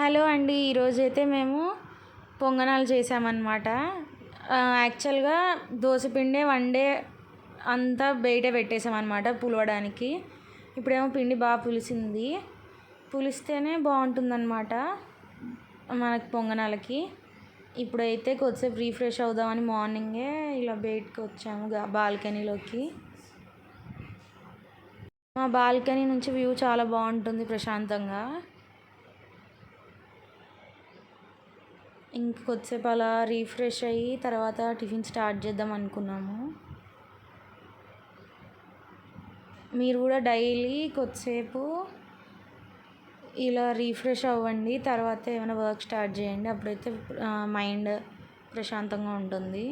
Hello అండి. ఈరోజైతే మేము పొంగనాలు చేసామన్నమాట. యాక్చువల్‌గా దోసపిండి వన్ డే అంతా బయట పెట్టేసామన్నమాట పులవడానికి. ఇప్పుడేమో పిండి బాగా పులిసింది. పులిస్తేనే బాగుంటుందన్నమాట మనకి పొంగనాలకి. ఇప్పుడైతే కొద్దిసేపు రీఫ్రెష్ అవుదామని మార్నింగే ఇలా బయటకు వచ్చాము బాల్కనీలోకి. మా బాల్కనీ నుంచి వ్యూ చాలా బాగుంటుంది ప్రశాంతంగా. ఇంక కొద్దిసేపు అలా రీఫ్రెష్ అయ్యి తర్వాత టిఫిన్ స్టార్ట్ చేద్దాం అనుకున్నాము. మీరు కూడా డైలీ కొద్దిసేపు ఇలా రీఫ్రెష్ అవ్వండి. తర్వాత ఏమైనా వర్క్ స్టార్ట్ చేయండి. అప్పుడైతే మైండ్ ప్రశాంతంగా ఉంటుంది.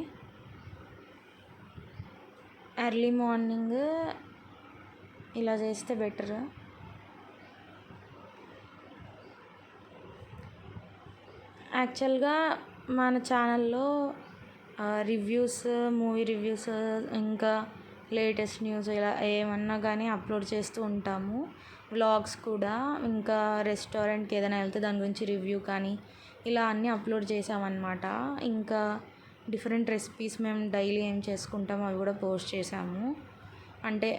ఎర్లీ మార్నింగ్ ఇలా చేస్తే బెటర్. యాక్చువల్గా మన ఛానల్లో రివ్యూస్, మూవీ రివ్యూస్, ఇంకా లేటెస్ట్ న్యూస్ ఇలా ఏమన్నా కానీ అప్లోడ్ చేస్తూ ఉంటాము. వ్లాగ్స్ కూడా, ఇంకా రెస్టారెంట్కి ఏదైనా వెళ్తే దాని గురించి రివ్యూ కానీ ఇలా అన్నీ అప్లోడ్ చేసామన్నమాట. ఇంకా డిఫరెంట్ రెసిపీస్ మేము డైలీ ఏం చేసుకుంటామో అవి కూడా పోస్ట్ చేసాము. అంటే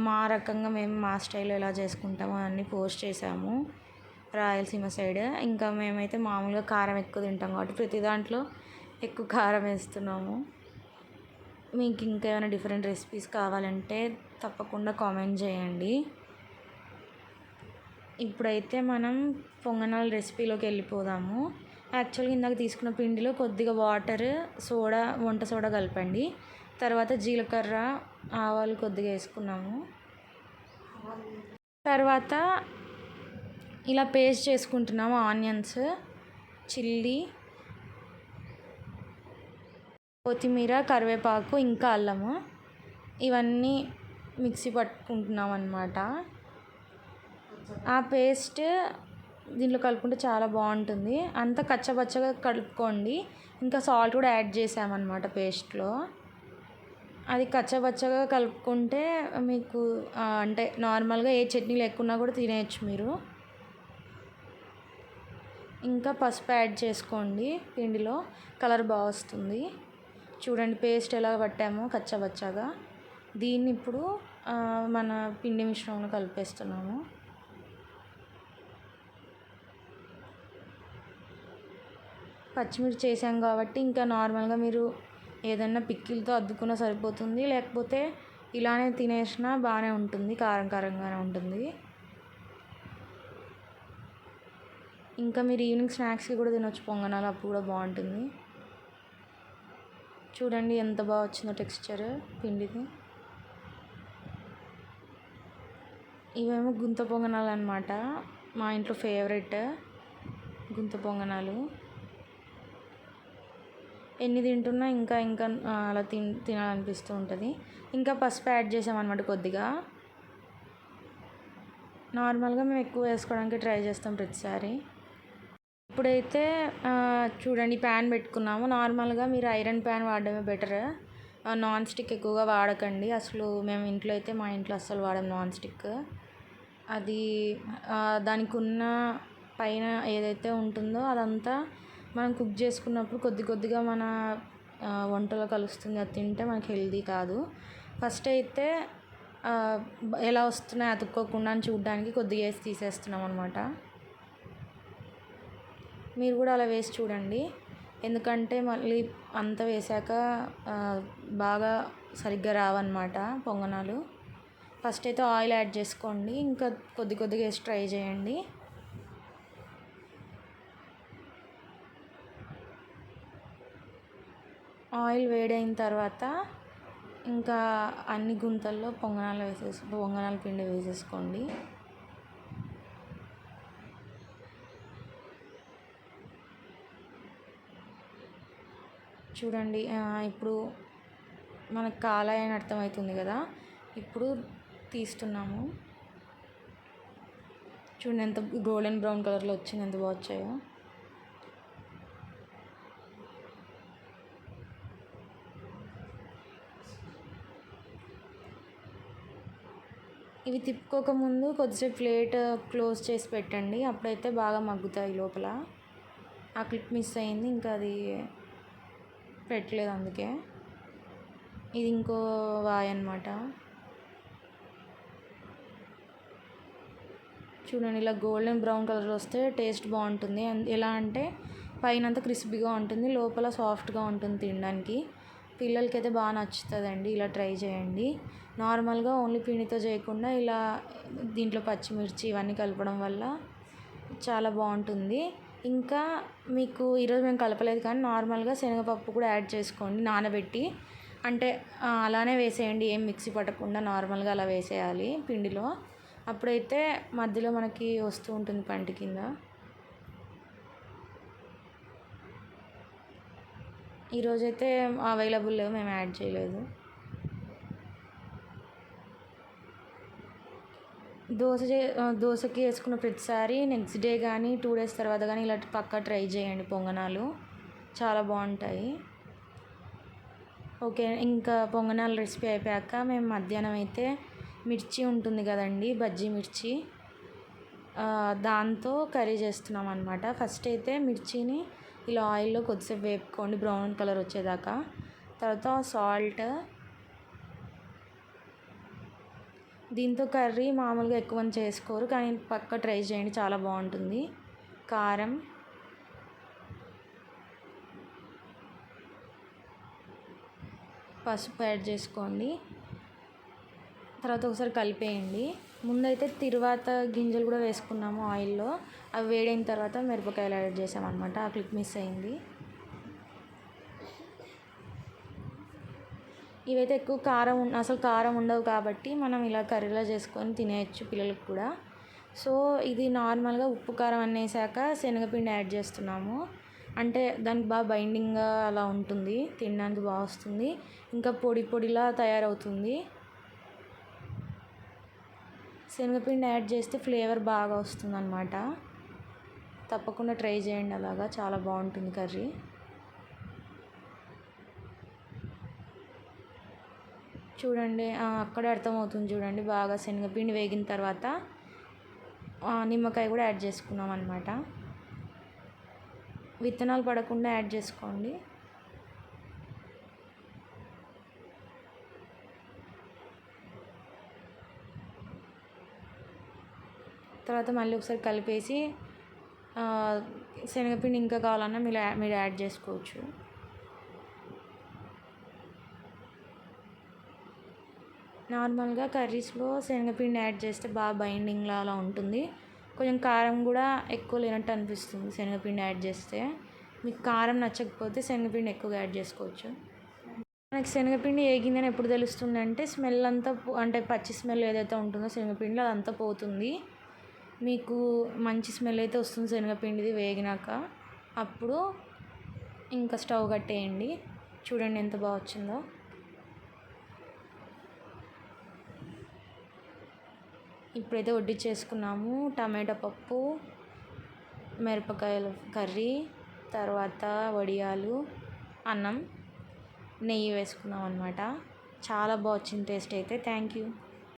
మా రకంగా మేము మా స్టైల్లో ఎలా చేసుకుంటామో అవన్నీ పోస్ట్ చేసాము. రాయలసీమ సైడ్ ఇంకా మేమైతే మామూలుగా కారం ఎక్కువ తింటాం కాబట్టి ప్రతి దాంట్లో ఎక్కువ కారం వేస్తున్నాము. మీకు ఇంకా ఏమైనా డిఫరెంట్ రెసిపీస్ కావాలంటే తప్పకుండా కామెంట్ చేయండి. ఇప్పుడైతే మనం పొంగనాల రెసిపీలోకి వెళ్ళిపోదాము. యాక్చువల్గా ఇందాక తీసుకున్న పిండిలో కొద్దిగా వాటర్, సోడా, వంట సోడా కలపండి. తర్వాత జీలకర్ర, ఆవాలు కొద్దిగా వేసుకున్నాము. తర్వాత ఇలా పేస్ట్ చేసుకుంటున్నాము ఆనియన్స్, చిల్లీ, కొత్తిమీర, కరివేపాకు, ఇంకా అల్లము ఇవన్నీ మిక్సీ పట్టుకుంటున్నాం అన్నమాట. ఆ పేస్ట్ దీంట్లో కలుపుకుంటే చాలా బాగుంటుంది. అంతా కచ్చపచ్చగా కలుపుకోండి. ఇంకా సాల్ట్ కూడా యాడ్ చేసామన్నమాట పేస్ట్లో. అది కచ్చపచ్చగా కలుపుకుంటే మీకు అంటే నార్మల్గా ఏ చట్నీ లేకున్నా కూడా తినేయచ్చు మీరు. ఇంకా పసుపు యాడ్ చేసుకోండి. పిండిలో కలర్ బాగా వస్తుంది. చూడండి పేస్ట్ ఎలా పట్టామో కచ్చపచ్చగా. దీన్ని ఇప్పుడు మన పిండి మిశ్రమంలో కలిపేస్తున్నాము. పచ్చిమిర్చి చేసాం కాబట్టి ఇంకా నార్మల్గా మీరు ఏదన్నా పిక్కిలతో అద్దుకున్నా సరిపోతుంది. లేకపోతే ఇలానే తినేసినా బాగానే ఉంటుంది, కారం కారంగానే ఉంటుంది. ఇంకా మీరు ఈవినింగ్ స్నాక్స్కి కూడా తినొచ్చు పొంగనాలు, అప్పుడు కూడా బాగుంటుంది. చూడండి ఎంత బాగా వచ్చిందో టెక్స్చర్ పిండిది. ఇవేమో గుంత పొంగనాలు అన్నమాట. మా ఇంట్లో ఫేవరెట్ గుంత పొంగనాలు. ఎన్ని తింటున్నా ఇంకా ఇంకా అలా తినాలనిపిస్తూ ఉంటుంది. ఇంకా పసుపు యాడ్ చేసామన్నమాట కొద్దిగా. నార్మల్గా మేము ఎక్కువ వేసుకోవడానికి ట్రై చేస్తాం ప్రతిసారి. ఇప్పుడైతే చూడండి ప్యాన్ పెట్టుకున్నాము. నార్మల్గా మీరు ఐరన్ ప్యాన్ వాడడమే బెటర్. నాన్ స్టిక్ ఎక్కువగా వాడకండి. అసలు మేము ఇంట్లో అయితే మా ఇంట్లో అస్సలు వాడం నాన్ స్టిక్. అది దానికి ఉన్న పైన ఏదైతే ఉంటుందో అదంతా మనం కుక్ చేసుకున్నప్పుడు కొద్ది కొద్దిగా మన వంటలో కలుస్తుంది. అది తింటే మనకి హెల్దీ కాదు. ఫస్ట్ అయితే ఎలా వస్తున్నాయి అతుక్కోకుండా అని చూడడానికి కొద్దిగా వేసి తీసేస్తున్నాం అన్నమాట. మీరు కూడా అలా వేసి చూడండి. ఎందుకంటే మళ్ళీ అంతా వేసాక బాగా సరిగ్గా రావన్నమాట పొంగనాలు. ఫస్ట్ అయితే ఆయిల్ యాడ్ చేసుకోండి. ఇంకా కొద్ది కొద్దిగా వేసి ట్రై చేయండి. ఆయిల్ వేడైన తర్వాత ఇంకా అన్ని గుంతల్లో పొంగనాల పిండి వేసేసుకోండి. చూడండి ఇప్పుడు మనకు కాలాయని అర్థమవుతుంది కదా. ఇప్పుడు తీస్తున్నాము. చూడండి ఎంత గోల్డెన్ బ్రౌన్ కలర్లో వచ్చింది, ఎంత బాగా వచ్చాయో. ఇవి తిప్పుకోకముందు కొద్దిసేపు ప్లేట్ క్లోజ్ చేసి పెట్టండి, అప్పుడైతే బాగా మగ్గుతాయి లోపల. ఆ క్లిప్ మిస్ అయింది, ఇంకా అది పెట్టలేదు అందుకే. ఇది ఇంకో వాయి అన్నమాట. చూడండి, ఇలా గోల్డెన్ బ్రౌన్ కలర్ వస్తే టేస్ట్ బాగుంటుంది. ఎలా అంటే పైనంతా క్రిస్పీగా ఉంటుంది, లోపల సాఫ్ట్గా ఉంటుంది తినడానికి. పిల్లలకైతే బాగా నచ్చుతుందండి, ఇలా ట్రై చేయండి. నార్మల్గా ఓన్లీ పిండితో చేయకుండా ఇలా దీంట్లో పచ్చిమిర్చి ఇవన్నీ కలపడం వల్ల చాలా బాగుంటుంది. ఇంకా మీకు ఈరోజు మేము కలపలేదు కానీ నార్మల్గా శనగపప్పు కూడా యాడ్ చేసుకోండి నానబెట్టి. అంటే అలానే వేసేయండి, ఏం మిక్సీ పట్టకుండా నార్మల్గా అలా వేసేయాలి పిండిలో. అప్పుడైతే మధ్యలో మనకి వస్తూ ఉంటుంది పంటి కింద. ఈరోజైతే అవైలబుల్ లేవు, మేము యాడ్ చేయలేదు. దోశకి వేసుకున్న ప్రతిసారి నెక్స్ట్ డే కానీ 2 days తర్వాత కానీ ఇలా పక్కా ట్రై చేయండి పొంగనాలు, చాలా బాగుంటాయి. ఓకే, ఇంకా పొంగనాలు రెసిపీ అయిపోయాక మేము మధ్యాహ్నం అయితే మిర్చి ఉంటుంది కదండి, బజ్జీ మిర్చి, దాంతో కర్రీ చేస్తున్నాం అనమాట. ఫస్ట్ అయితే మిర్చిని ఇలా ఆయిల్లో కొద్దిసేపు వేపుకోండి బ్రౌన్ కలర్ వచ్చేదాకా. తర్వాత సాల్ట్, దీంతో కర్రీ మామూలుగా ఎక్కువ మంది చేసుకోరు కానీ పక్కా ట్రై చేయండి, చాలా బాగుంటుంది. కారం, పసుపు యాడ్ చేసుకోండి. తర్వాత ఒకసారి కలిపేయండి. ముందైతే తిరువాత గింజలు కూడా వేసుకున్నాము ఆయిల్లో, అవి వేడైన తర్వాత మిరపకాయలు యాడ్ చేసామన్నమాట. ఆ క్లిప్ మిస్ అయింది. ఇవైతే ఎక్కువ అసలు కారం ఉండవు కాబట్టి మనం ఇలా కర్రీలో చేసుకొని తినేయచ్చు పిల్లలకు కూడా. సో ఇది నార్మల్గా ఉప్పు కారం అనేసాక శనగపిండి యాడ్ చేస్తున్నాము, అంటే దానికి బాగా బైండింగ్గా అలా ఉంటుంది, తినడానికి బాగా వస్తుంది, ఇంకా పొడి పొడిలా తయారవుతుంది. శనగపిండి యాడ్ చేస్తే ఫ్లేవర్ బాగా వస్తుంది అన్నమాట. తప్పకుండా ట్రై చేయండి, అలాగా చాలా బాగుంటుంది కర్రీ. చూడండి, అక్కడే అర్థమవుతుంది చూడండి, బాగా శనగపిండి వేగిన తర్వాత నిమ్మకాయ కూడా యాడ్ చేసుకున్నాం అన్నమాట. విత్తనాలు పడకుండా యాడ్ చేసుకోండి. తర్వాత మళ్ళీ ఒకసారి కలిపేసి శనగపిండి ఇంకా కావాలన్నా మీరు యాడ్ చేసుకోవచ్చు. నార్మల్గా కర్రీస్లో శనగపిండి యాడ్ చేస్తే బాగా బైండింగ్లా అలా ఉంటుంది. కొంచెం కారం కూడా ఎక్కువ లేనట్టు అనిపిస్తుంది శనగపిండి యాడ్ చేస్తే. మీకు కారం నచ్చకపోతే శనగపిండి ఎక్కువగా యాడ్ చేసుకోవచ్చు. మనకి శనగపిండి ఏగిందని ఎప్పుడు తెలుస్తుంది అంటే స్మెల్ అంతా, అంటే పచ్చి స్మెల్ ఏదైతే ఉంటుందో శనగపిండిలో అదంతా పోతుంది. మీకు మంచి స్మెల్ అయితే వస్తుంది శనగపిండిది వేగినాక. అప్పుడు ఇంకా స్టవ్ కట్టేయండి. చూడండి ఎంత బాగా వచ్చిందో. ఇప్పుడైతే వడ్డించేసుకున్నాము. టమాటా పప్పు, మిరపకాయల కర్రీ, తర్వాత వడియాలు, అన్నం, నెయ్యి వేసుకున్నాం అనమాట. చాలా బాగా వచ్చింది టేస్ట్ అయితే. Thank you.